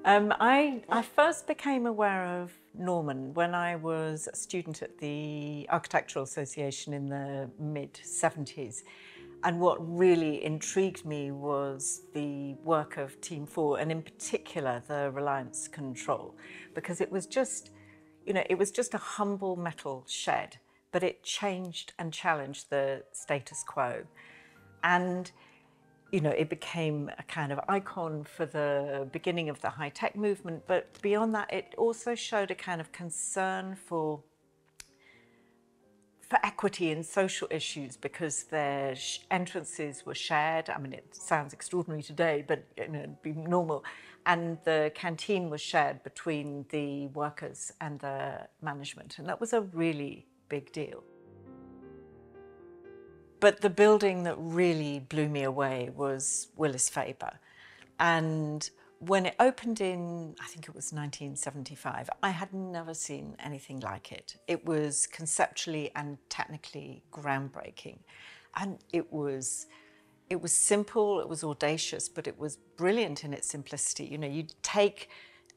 I first became aware of Norman when I was a student at the Architectural Association in the mid-70s. And what really intrigued me was the work of Team 4, and in particular the Reliance Control, because it was just, it was just a humble metal shed, but it changed and challenged the status quo. And it became a kind of icon for the beginning of the high-tech movement, but beyond that, it also showed a kind of concern for equity in social issues, because their entrances were shared. I mean, it sounds extraordinary today, but it'd be normal. And the canteen was shared between the workers and the management, and that was a really big deal. But the building that really blew me away was Willis Faber. And when it opened in, I think it was 1975, I had never seen anything like it. It was conceptually and technically groundbreaking. And it was simple, it was audacious, but it was brilliant in its simplicity. You'd take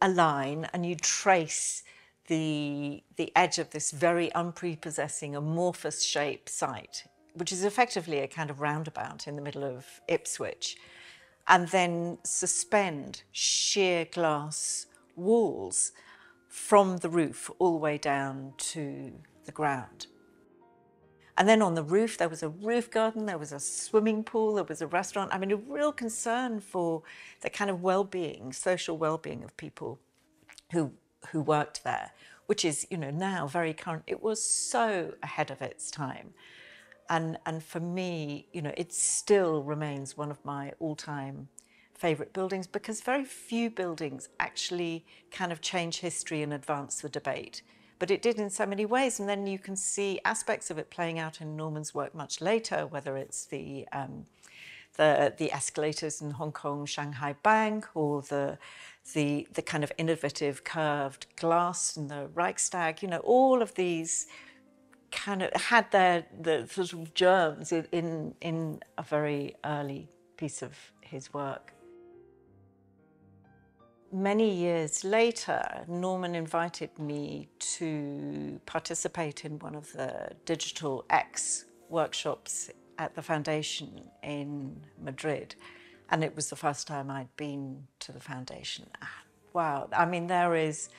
a line and you'd trace the edge of this very unprepossessing, amorphous shape site, which is effectively a kind of roundabout in the middle of Ipswich, and then suspend sheer glass walls from the roof all the way down to the ground. And then on the roof, there was a roof garden, there was a swimming pool, there was a restaurant. I mean, a real concern for the kind of well-being, social well-being of people who worked there, which is, now very current. It was so ahead of its time. And for me, it still remains one of my all-time favourite buildings, because very few buildings actually kind of change history and advance the debate. But it did in so many ways, and then you can see aspects of it playing out in Norman's work much later, whether it's the escalators in Hong Kong Shanghai Bank, or the kind of innovative curved glass in the Reichstag. All of these kind of had the sort of germs in a very early piece of his work. Many years later, Norman invited me to participate in one of the Digital X workshops at the foundation in Madrid. And it was the first time I'd been to the foundation. Wow, I mean, there is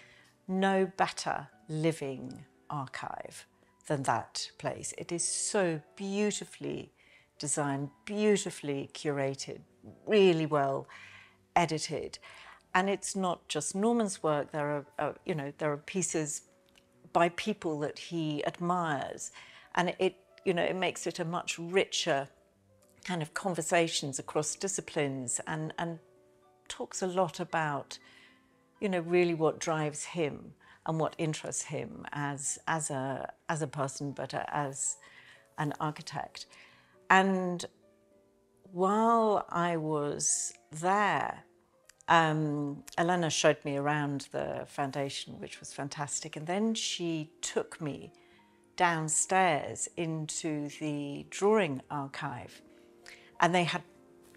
no better living archive than that place. It is so beautifully designed, beautifully curated, really well edited. And it's not just Norman's work. There are pieces by people that he admires, and it makes it a much richer kind of conversations across disciplines, and talks a lot about really what drives him and what interests him as a person, but as an architect. And while I was there, Elena showed me around the foundation, which was fantastic, and then she took me downstairs into the drawing archive, and they had,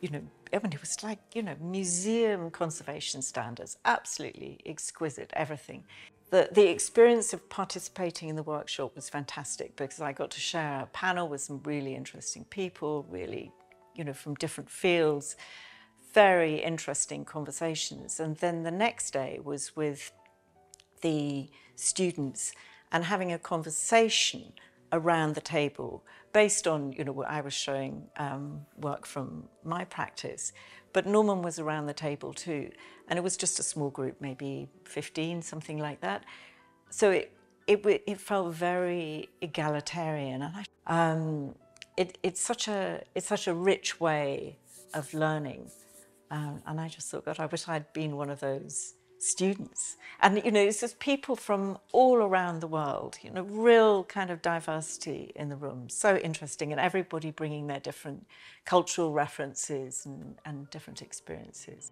I mean, it was like, museum conservation standards, absolutely exquisite, everything. The experience of participating in the workshop was fantastic, because I got to share a panel with some really interesting people, really, from different fields, very interesting conversations. And then the next day was with the students and having a conversation around the table based on, what I was showing work from my practice. But Norman was around the table too. And it was just a small group, maybe 15, something like that. So it felt very egalitarian. And it's such a rich way of learning. And I just thought, God, I wish I'd been one of those students. And, it's just people from all around the world, real kind of diversity in the room. So interesting, and everybody bringing their different cultural references and different experiences.